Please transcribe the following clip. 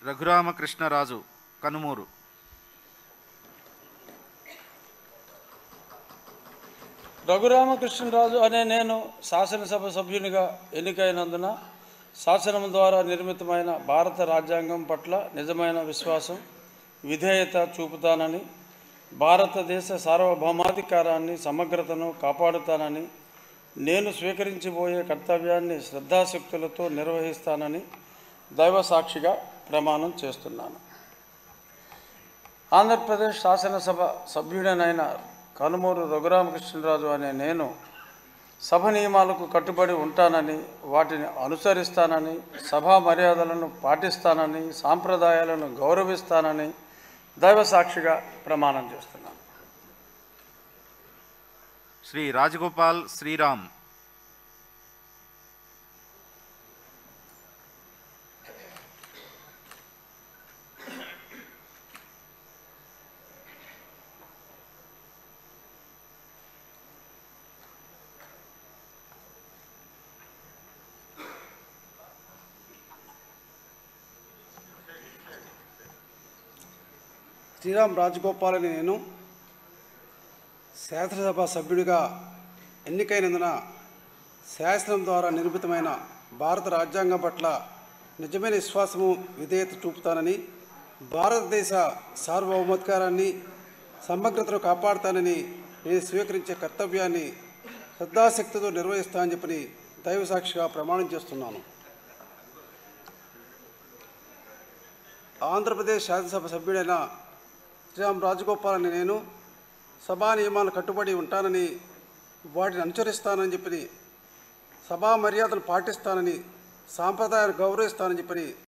రఘురామకృష్ణరాజు కనుమూరు. రఘురామకృష్ణరాజు అనే నేను శాసనసభ సభ్యునిగా ఎన్నికైనందున శాసనం ద్వారా నిర్మితమైన భారత రాజ్యాంగం పట్ల నిజమైన విశ్వాసం, విధేయత చూపుతానని, భారతదేశ సార్వభౌమాధికారాన్ని, సమగ్రతను కాపాడుతానని, నేను స్వీకరించబోయే కర్తవ్యాన్ని శ్రద్ధాశక్తులతో నిర్వహిస్తానని దైవ సాక్షిగా ప్రమాణం చేస్తున్నాను. ఆంధ్రప్రదేశ్ శాసనసభ సభ్యుడనైన కనుమూరు రఘురామకృష్ణరాజు అనే నేను సభ నియమాలకు కట్టుబడి ఉంటానని, వాటిని అనుసరిస్తానని, సభా మర్యాదలను పాటిస్తానని, సాంప్రదాయాలను గౌరవిస్తానని దైవ సాక్షిగా ప్రమాణం చేస్తున్నాను. శ్రీ రాజగోపాల్ శ్రీరామ్. శ్రీరామ్ రాజగోపాల్ అని నేను శాసనసభ సభ్యుడిగా ఎన్నికైనందున శాసనం ద్వారా నిర్మితమైన భారత రాజ్యాంగం పట్ల నిజమైన విశ్వాసము, విధేయత చూపుతానని, భారతదేశ సార్వభౌమాధికారాన్ని, సమగ్రతను కాపాడుతానని, నేను స్వీకరించే కర్తవ్యాన్ని శ్రద్ధాశక్తితో నిర్వహిస్తానని చెప్పని దైవ సాక్షిగా ప్రమాణం చేస్తున్నాను. ఆంధ్రప్రదేశ్ శాసనసభ సభ్యుడైన శ్రీరామ్ రాజగోపాల్ అని నేను సభా నియమాలకు కట్టుబడి ఉంటానని, వాటిని అనుసరిస్తానని చెప్పని, సభా మర్యాదలు పాటిస్తానని, సాంప్రదాయాలు గౌరవిస్తానని చెప్పని